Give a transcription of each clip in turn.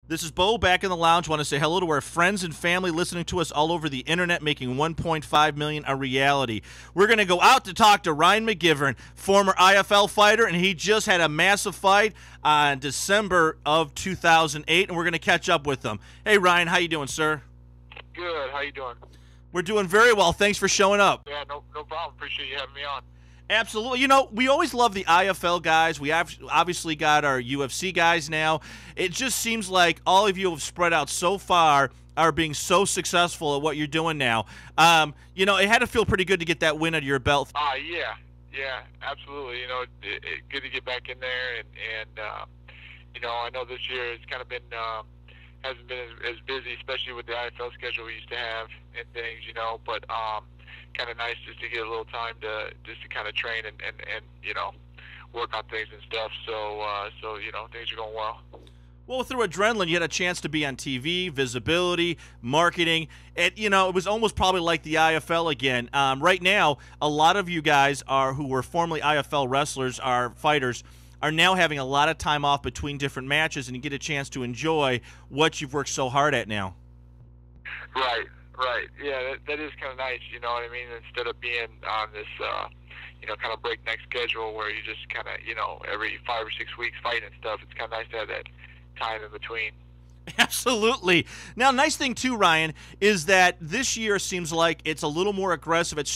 This is Bo back in the lounge. Want to say hello to our friends and family listening to us all over the internet, making 1.5 million a reality. We're going to go out to talk to Ryan McGivern, former IFL fighter, and he just had a massive fight on December of 2008, and we're going to catch up with him. Hey, Ryan, how you doing, sir? Good. How you doing? We're doing very well. Thanks for showing up. Yeah, no problem. Appreciate you having me on. Absolutely. You know, we always love the IFL guys. We have obviously got our UFC guys now. It just seems like all of you have spread out so far, are being so successful at what you're doing now. You know, it had to feel pretty good to get that win under your belt. Yeah, absolutely. You know, good to get back in there, and you know, I know this year it's kind of been hasn't been as busy, especially with the IFL schedule we used to have and things. You know, but kind of nice just to get a little time to kind of train and you know, work on things and stuff. So you know, things are going well. Well, through adrenaline, you had a chance to be on TV, visibility, marketing. You know, it was almost probably like the IFL again. Right now, a lot of you guys who were formerly IFL wrestlers, are fighters, are now having a lot of time off between different matches, and you get a chance to enjoy what you've worked so hard at now. Right. Yeah, that is kind of nice. You know what I mean? Instead of being on this, you know, kind of breakneck schedule where you just kind of, you know, every 5 or 6 weeks fighting and stuff, it's kind of nice to have that time in between. Absolutely. Now, nice thing too, Ryan, is that this year seems like it's a little more aggressive at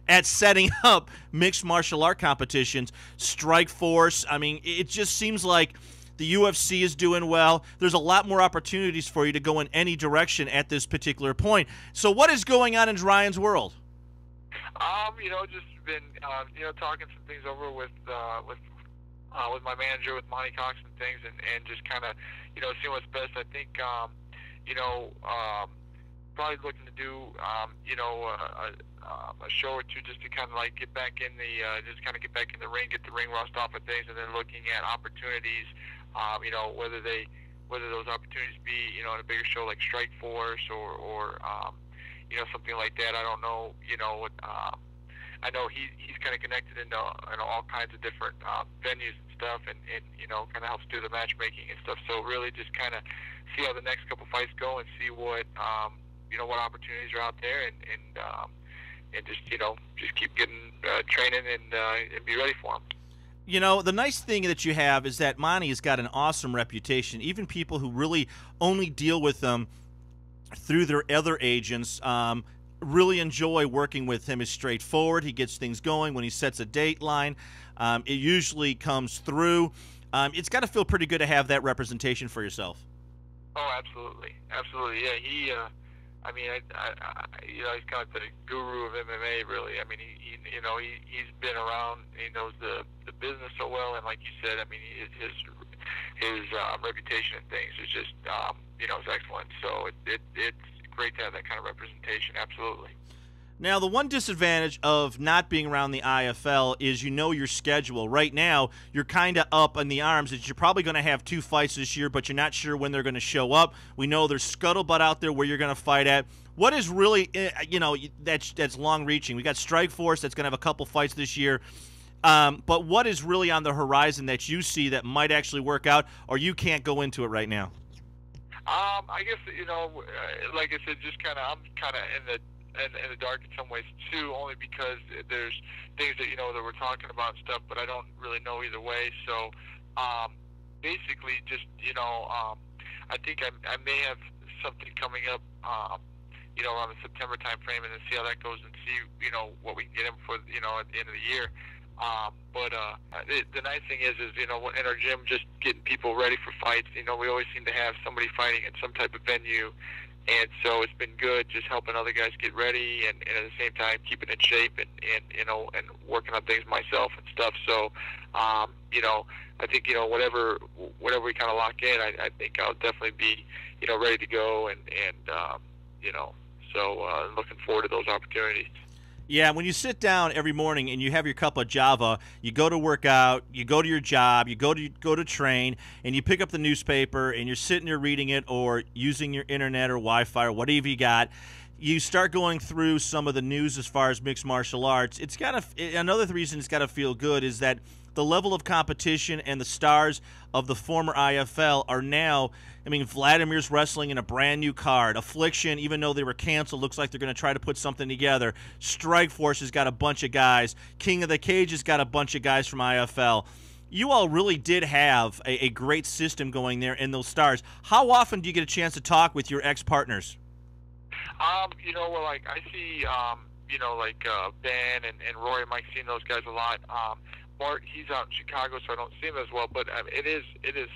at setting up mixed martial art competitions. Strike Force. I mean, it just seems like the UFC is doing well. There's a lot more opportunities for you to go in any direction at this particular point. So, what is going on in Ryan's world? You know, just been you know, talking some things over with my manager, with Monty Cox and things, and just kind of, you know, seeing what's best. I think you know, probably looking to do you know, a show or two just to kind of like get back in the get back in the ring, get the ring rust off of things, and then looking at opportunities. You know, whether those opportunities be, you know, in a bigger show like Strike Force or you know, something like that. I don't know. You know, I know he's kind of connected into all kinds of different venues and stuff, and you know, kind of helps do the matchmaking and stuff. So really, just kind of see how the next couple fights go and see what you know, what opportunities are out there, and just, you know, just keep getting training and be ready for them. You know, the nice thing that you have is that Monty has got an awesome reputation. Even people who really only deal with them through their other agents really enjoy working with him. He's straightforward. He gets things going. When he sets a date line, it usually comes through. It's got to feel pretty good to have that representation for yourself. Oh, absolutely. Yeah, he I mean, you know, he's kind of the guru of MMA, really. I mean, he you know, he's been around. He knows the business so well, and like you said, I mean, his reputation and things is just you know, is excellent. So it's great to have that kind of representation. Absolutely. Now, the one disadvantage of not being around the IFL is you know your schedule. Right now, you're kind of up in the arms that you're probably going to have 2 fights this year, but you're not sure when they're going to show up. We know there's scuttlebutt out there where you're going to fight at. What is really, you know, that's long-reaching? We got Strike Force that's going to have a couple fights this year. But what is really on the horizon that you see that might actually work out, or you can't go into it right now? I guess, you know, like I said, just kind of, I'm kind of in the dark in some ways too, only because there's things that, you know, that we're talking about and stuff, but I don't really know either way. So basically, just, you know, I think I may have something coming up, you know, around the September time frame, and then see how that goes, and see, you know, what we can get him for, you know, at the end of the year. But the nice thing is, you know, in our gym, just getting people ready for fights. You know, we always seem to have somebody fighting in some type of venue, and so it's been good just helping other guys get ready, and at the same time keeping in shape, and you know, and working on things myself and stuff. So you know, I think, you know, whatever we kind of lock in, I think I'll definitely be, you know, ready to go, and you know, so looking forward to those opportunities. Yeah, when you sit down every morning and you have your cup of Java, you go to work out, you go to your job, you go to train, and you pick up the newspaper and you're sitting there reading it or using your internet or Wi-Fi or whatever you got. you start going through some of the news as far as mixed martial arts, another reason it's got to feel good is that the level of competition and the stars of the former IFL are now, I mean, Vladimir's wrestling in a brand new card. Affliction, even though they were canceled, looks like they're going to try to put something together. Strikeforce has got a bunch of guys. King of the Cage has got a bunch of guys from IFL. You all really did have a great system going there in those stars. How often do you get a chance to talk with your ex-partners? Well, like I see, Ben and Roy and Mike, seeing those guys a lot. Bart, he's out in Chicago, so I don't see him as well. But it is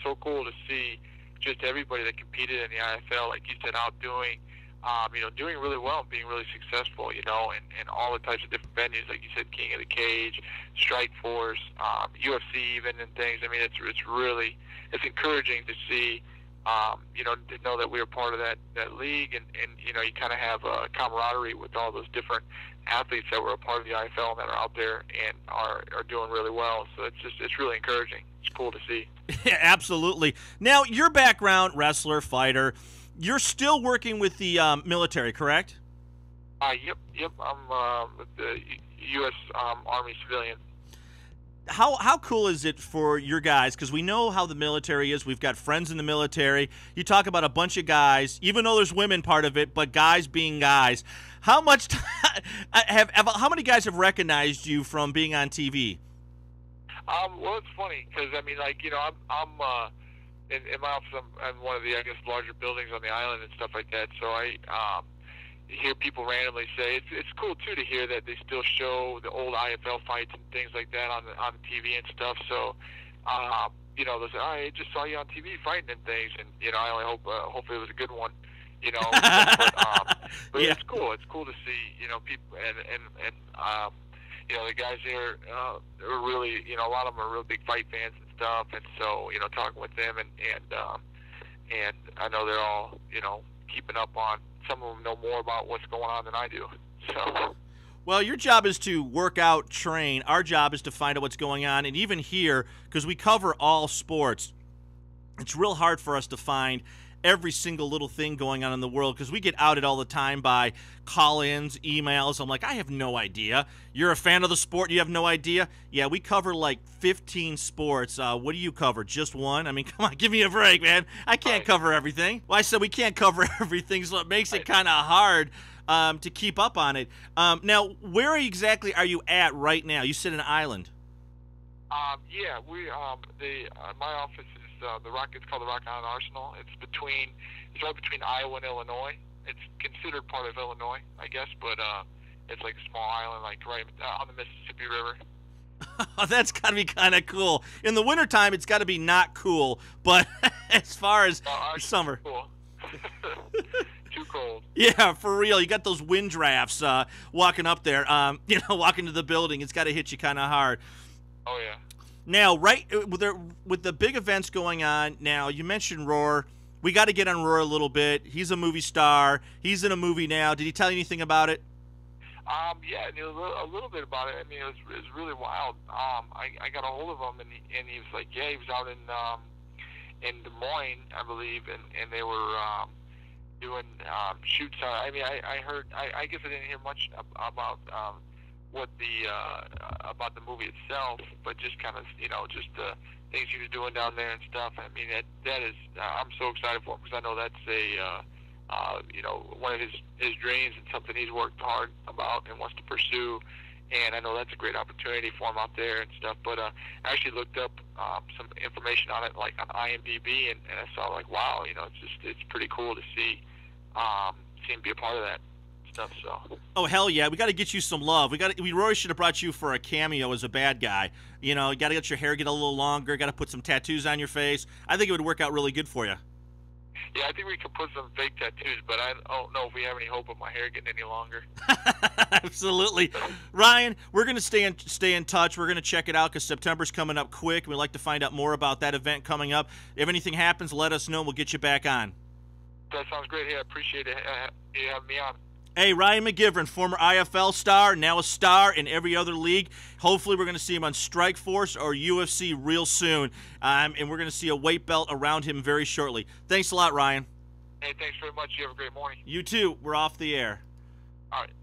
so cool to see just everybody that competed in the IFL, like you said, out doing really well and being really successful, and all the types of different venues, like you said, King of the Cage, Strikeforce, UFC even, and things. I mean, it's it's encouraging to see, to know that we were part of that league, and you kind of have a camaraderie with all those different athletes that were a part of the IFL and that are out there and are doing really well. So it's really encouraging. It's cool to see. Yeah, absolutely. Now, your background, wrestler, fighter, you're still working with the military, correct? Yep. I'm with the U.S. Army civilian. How cool is it for your guys? Because we know how the military is. We've got friends in the military. You talk about a bunch of guys, even though there's women part of it, but guys being guys. How many guys have recognized you from being on TV? Well, it's funny because I'm in my office. I'm in one of the larger buildings on the island and stuff like that. So I hear people randomly say it's cool too to hear that they still show the old IFL fights and things like that on TV and stuff. So they'll say, I just saw you on TV fighting and things, and I only hope hopefully it was a good one. But Yeah. It's cool. It's cool to see people and the guys there are really a lot of them are real big fight fans and stuff, and so talking with them and I know they're all keeping up on. Some of them know more about what's going on than I do. So. Well, your job is to work out, train. Our job is to find out what's going on. And even here, because we cover all sports, it's real hard for us to find every single little thing going on in the world because we get outed all the time by call-ins, emails. I'm like, I have no idea. You're a fan of the sport, you have no idea? Yeah, we cover like 15 sports. What do you cover? Just one? I mean, come on, give me a break, man. I can't cover everything. Well, I said we can't cover everything, so it makes it kind of hard to keep up on it. Now, where exactly are you at right now? You said an island. Yeah, we my office is it's called the Rock Island Arsenal. It's right between Iowa and Illinois. It's considered part of Illinois, I guess, but it's like a small island, like right on the Mississippi River. That's got to be kind of cool. In the wintertime, it's got to be not cool, but as far as summer. Cool. Too cold. Yeah, for real. You got those wind drafts walking up there, walking to the building. It's got to hit you kind of hard. Oh, yeah. Now, right with the big events going on now, you mentioned Roar. We got to get on Roar a little bit. He's a movie star. He's in a movie now. Did he tell you anything about it? Yeah, a little bit about it. I mean, it was really wild. I got a hold of him, and he was like, yeah, he was out in Des Moines, I believe, and they were doing shoots. I mean, I heard. I guess I didn't hear much about about the movie itself, but just kind of just the things he was doing down there and stuff. I mean, that is I'm so excited for him because I know that's one of his dreams and something he's worked hard about and wants to pursue. And I know that's a great opportunity for him out there and stuff. But I actually looked up some information on it, like on IMDb, and I saw like, wow, it's pretty cool to see him be a part of that stuff. So. Oh hell yeah, we got to get you some love. We really should have brought you for a cameo as a bad guy. You got to get your hair get a little longer. Got to put some tattoos on your face. I think it would work out really good for you. Yeah, I think we could put some fake tattoos, but I don't know if we have any hope of my hair getting any longer. Absolutely. Ryan, we're going to stay in touch. We're going to check it out because September's coming up quick. We'd like to find out more about that event coming up. If anything happens, let us know. We'll get you back on. That sounds great. Hey, I appreciate it. You having me on. Hey, Ryan McGivern, former IFL star, now a star in every other league. Hopefully we're going to see him on Strikeforce or UFC real soon, and we're going to see a weight belt around him very shortly. Thanks a lot, Ryan. Hey, thanks very much. You have a great morning. You too. We're off the air. All right.